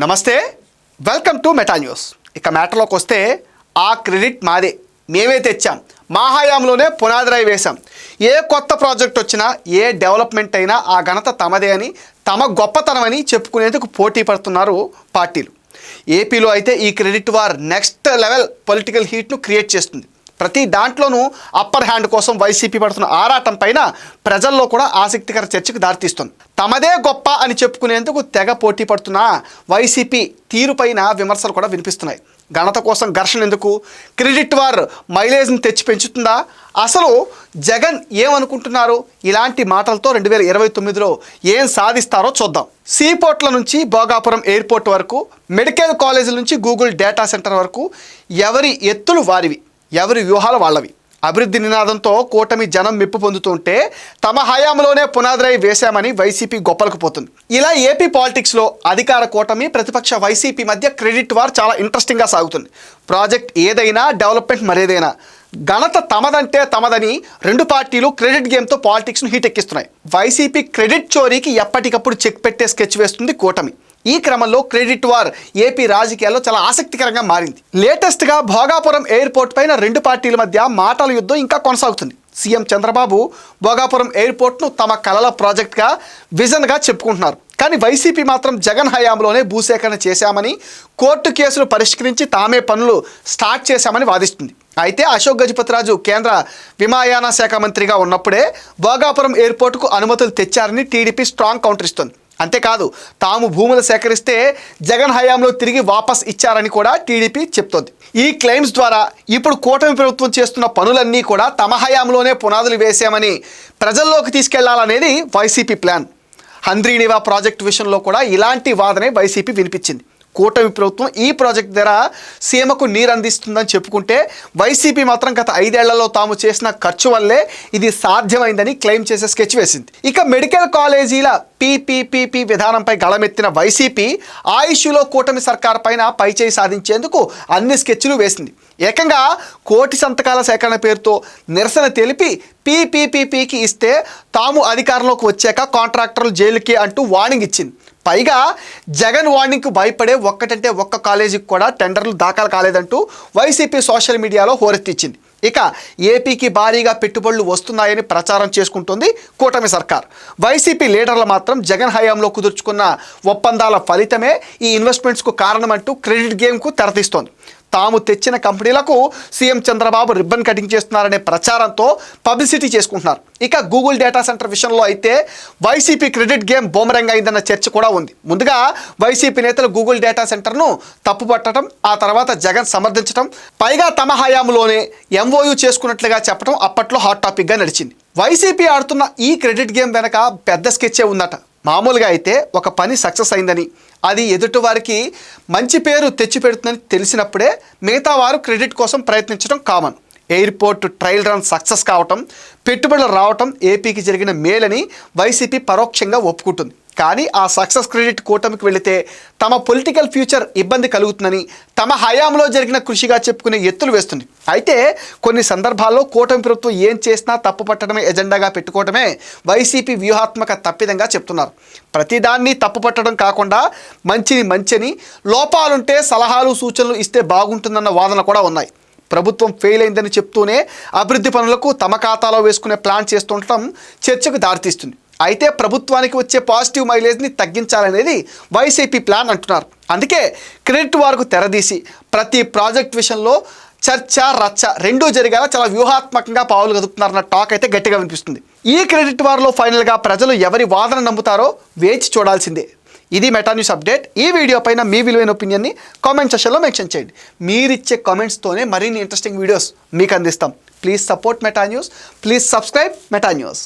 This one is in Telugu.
నమస్తే, వెల్కమ్ టు మెటా న్యూస్. ఇక మ్యాటర్లోకి వస్తే ఆ క్రెడిట్ మాదే, మేమే తెచ్చాం, మా హయాంలోనే పునాదిరాయి వేశాం. ఏ కొత్త ప్రాజెక్ట్ వచ్చినా, ఏ డెవలప్మెంట్ అయినా ఆ ఘనత తమదే అని, తమ గొప్పతనం అని చెప్పుకునేందుకు పోటీ పడుతున్నారు పార్టీలు. ఏపీలో అయితే ఈ credit war next level political హీట్ను క్రియేట్ చేస్తుంది. ప్రతి దాంట్లోనూ అప్పర్ హ్యాండ్ కోసం వైసీపీ పడుతున్న ఆరాటం పైన ప్రజల్లో కూడా ఆసక్తికర చర్చకు దారితీస్తుంది. తమదే గొప్ప అని చెప్పుకునేందుకు తెగ పోటీ పడుతున్న వైసీపీ తీరుపైన విమర్శలు కూడా వినిపిస్తున్నాయి. ఘనత కోసం ఘర్షణ ఎందుకు? క్రెడిట్ వార్ మైలేజ్ని తెచ్చి పెంచుతుందా? అసలు జగన్ ఏమనుకుంటున్నారు? ఇలాంటి మాటలతో 2029లో ఏం సాధిస్తారో చూద్దాం. సీపోర్ట్ల నుంచి భోగాపురం ఎయిర్పోర్ట్ వరకు, మెడికల్ కాలేజీల నుంచి గూగుల్ డేటా సెంటర్ వరకు ఎవరి ఎత్తులు వారివి, ఎవరి వ్యూహాలు వాళ్ళవి. అభివృద్ధి నినాదంతో కూటమి జనం మెప్పు పొందుతుంటే తమ హయాంలోనే పునాదిరాయి వేశామని వైసీపీ గొప్పలకు పోతుంది. ఇలా ఏపీ పాలిటిక్స్లో అధికార కూటమి, ప్రతిపక్ష వైసీపీ మధ్య క్రెడిట్ వార్ చాలా ఇంట్రెస్టింగ్గా సాగుతుంది. ప్రాజెక్ట్ ఏదైనా, డెవలప్మెంట్ మరేదైనా ఘనత తమదంటే తమదని రెండు పార్టీలు క్రెడిట్ గేమ్తో పాలిటిక్స్ను హీట్ ఎక్కిస్తున్నాయి. వైసీపీ క్రెడిట్ చోరీకి ఎప్పటికప్పుడు చెక్ పెట్టే స్కెచ్ వేస్తుంది కూటమి. ఈ క్రమంలో క్రెడిట్ వార్ ఏపీ రాజకీయాల్లో చాలా ఆసక్తికరంగా మారింది. లేటెస్ట్గా భోగాపురం ఎయిర్పోర్ట్ పైన రెండు పార్టీల మధ్య మాటల యుద్ధం ఇంకా కొనసాగుతుంది. సీఎం చంద్రబాబు భోగాపురం ఎయిర్పోర్ట్ను తమ కలల ప్రాజెక్ట్గా, విజన్గా చెప్పుకుంటున్నారు. కానీ వైసీపీ మాత్రం జగన్ హయాంలోనే భూసేకరణ చేశామని, కోర్టు కేసులు పరిష్కరించి తామే పనులు స్టార్ట్ చేశామని వాదిస్తుంది. అయితే అశోక్ గజపతిరాజు కేంద్ర విమానయాన శాఖ మంత్రిగా ఉన్నప్పుడే భోగాపురం ఎయిర్పోర్టుకు అనుమతులు తెచ్చారని టీడీపీ స్ట్రాంగ్ కౌంటర్ ఇస్తుంది. అంతేకాదు, తాము భూములు సేకరిస్తే జగన్ హయాంలో తిరిగి వాపస్ ఇచ్చారని కూడా టీడీపీ చెప్తోంది. ఈ క్లెయిమ్స్ ద్వారా ఇప్పుడు కూటమి ప్రభుత్వం చేస్తున్న పనులన్నీ కూడా తమ హయాంలోనే పునాదులు వేసామని ప్రజల్లోకి తీసుకెళ్లాలనేది వైసీపీ ప్లాన్. హంద్రీనివా ప్రాజెక్టు విషయంలో కూడా ఇలాంటి వాదనే వైసీపీ వినిపించింది. కూటమి ప్రభుత్వం ఈ ప్రాజెక్ట్ ద్వారా సీమకు నీరు అందిస్తుందని చెప్పుకుంటే వైసీపీ మాత్రం గత 5 ఏళ్లలో తాము చేసిన ఖర్చు వల్లే ఇది సాధ్యమైందని క్లెయిమ్ చేసే స్కెచ్ వేసింది. ఇక మెడికల్ కాలేజీల పీపీపీపీ విధానంపై గళమెత్తిన వైసీపీ ఆ ఇష్యూలో కూటమి సర్కార్ పైన పైచేయి సాధించేందుకు అన్ని స్కెచ్లు వేసింది. ఏకంగా 1 కోటి సంతకాల సేకరణ పేరుతో నిరసన తెలిపి పీపీపీపీకి ఇస్తే తాము అధికారంలోకి వచ్చాక కాంట్రాక్టర్లు జైలుకి అంటూ వార్నింగ్ ఇచ్చింది. పైగా జగన్ వార్నింగ్కు భయపడే ఒక్కటంటే ఒక్క కాలేజీకి కూడా టెండర్లు దాఖలు కాలేదంటూ వైసీపీ సోషల్ మీడియాలో హోరెత్తిచ్చింది. ఇక ఏపీకి భారీగా పెట్టుబడులు వస్తున్నాయని ప్రచారం చేసుకుంటుంది కూటమి సర్కార్. వైసీపీ లీడర్లు మాత్రం జగన్ హయాంలో కుదుర్చుకున్న ఒప్పందాల ఫలితమే ఈ ఇన్వెస్ట్మెంట్స్కు కారణమంటూ క్రెడిట్ గేమ్కు తెరతీస్తోంది. తాము తెచ్చిన కంపెనీలకు సీఎం చంద్రబాబు రిబ్బన్ కటింగ్ చేస్తున్నారనే ప్రచారంతో పబ్లిసిటీ చేసుకుంటున్నారు. ఇక గూగుల్ డేటా సెంటర్ విషయంలో అయితే వైసీపీ క్రెడిట్ గేమ్ బూమరంగ్ అయిందన్న చర్చ కూడా ఉంది. ముందుగా వైసీపీ నేతలు గూగుల్ డేటా సెంటర్ను తప్పుపట్టడం, ఆ తర్వాత జగన్ సమర్థించడం, పైగా తమ హయాంలోనే ఎంఓయూ చేసుకున్నట్లుగా చెప్పడం అప్పట్లో హాట్ టాపిక్గా నడిచింది. వైసీపీ ఆడుతున్న ఈ క్రెడిట్ గేమ్ వెనక పెద్ద స్కెచ్చే ఉందట. మామూలుగా అయితే ఒక పని సక్సెస్ అయిందని, అది ఎదుటి వారికి మంచి పేరు తెచ్చిపెడుతుందని తెలిసినప్పుడే మిగతా వారు క్రెడిట్ కోసం ప్రయత్నించడం common. Airport trial run success కావటం, పెట్టుబడులు రావటం ఏపీకి జరిగిన మేలని వైసీపీ పరోక్షంగా ఒప్పుకుంటుంది. కానీ ఆ సక్సెస్ క్రెడిట్ కూటమికి వెళితే తమ పొలిటికల్ ఫ్యూచర్ ఇబ్బంది కలుగుతుందని తమ హయాంలో జరిగిన కృషిగా చెప్పుకునే ఎత్తులు వేస్తుంది. అయితే కొన్ని సందర్భాల్లో కూటమి ప్రభుత్వం ఏం చేసినా తప్పు పట్టడమే ఎజెండాగా పెట్టుకోవడమే వైసీపీ వ్యూహాత్మక తప్పిదంగా చెప్తున్నారు. ప్రతిదాన్ని తప్పు పట్టడం కాకుండా మంచిని మంచిని, లోపాలుంటే సలహాలు సూచనలు ఇస్తే బాగుంటుందన్న వాదన కూడా ఉన్నాయి. ప్రభుత్వం ఫెయిల్ అయిందని చెప్తూనే అభివృద్ధి పనులకు తమ ఖాతాలో వేసుకునే ప్లాన్ చేస్తుండటం చర్చకు దారితీస్తుంది. అయితే ప్రభుత్వానికి వచ్చే పాజిటివ్ మైలేజ్ని తగ్గించాలనేది వైసీపీ ప్లాన్ అంటున్నారు. అందుకే క్రెడిట్ వార్కు తెరదీసి ప్రతి ప్రాజెక్ట్ విషయంలో చర్చ, రచ్చ రెండూ జరిగేలా చాలా వ్యూహాత్మకంగా పావులు కదుపుతున్నారన్న టాక్ అయితే గట్టిగా వినిపిస్తుంది. ఈ క్రెడిట్ వార్లో ఫైనల్గా ప్రజలు ఎవరి వాదన నమ్ముతారో వేచి చూడాల్సిందే. ఇది మెటా న్యూస్ అప్డేట్. ఈ వీడియో పైన మీ విలువైన ఒపీనియన్ని కామెంట్ సెక్షన్లో మెన్షన్ చేయండి. మీరిచ్చే కామెంట్స్తోనే మరిన్ని ఇంట్రెస్టింగ్ వీడియోస్ మీకు అందిస్తాం. Please support meta news. Please subscribe meta news.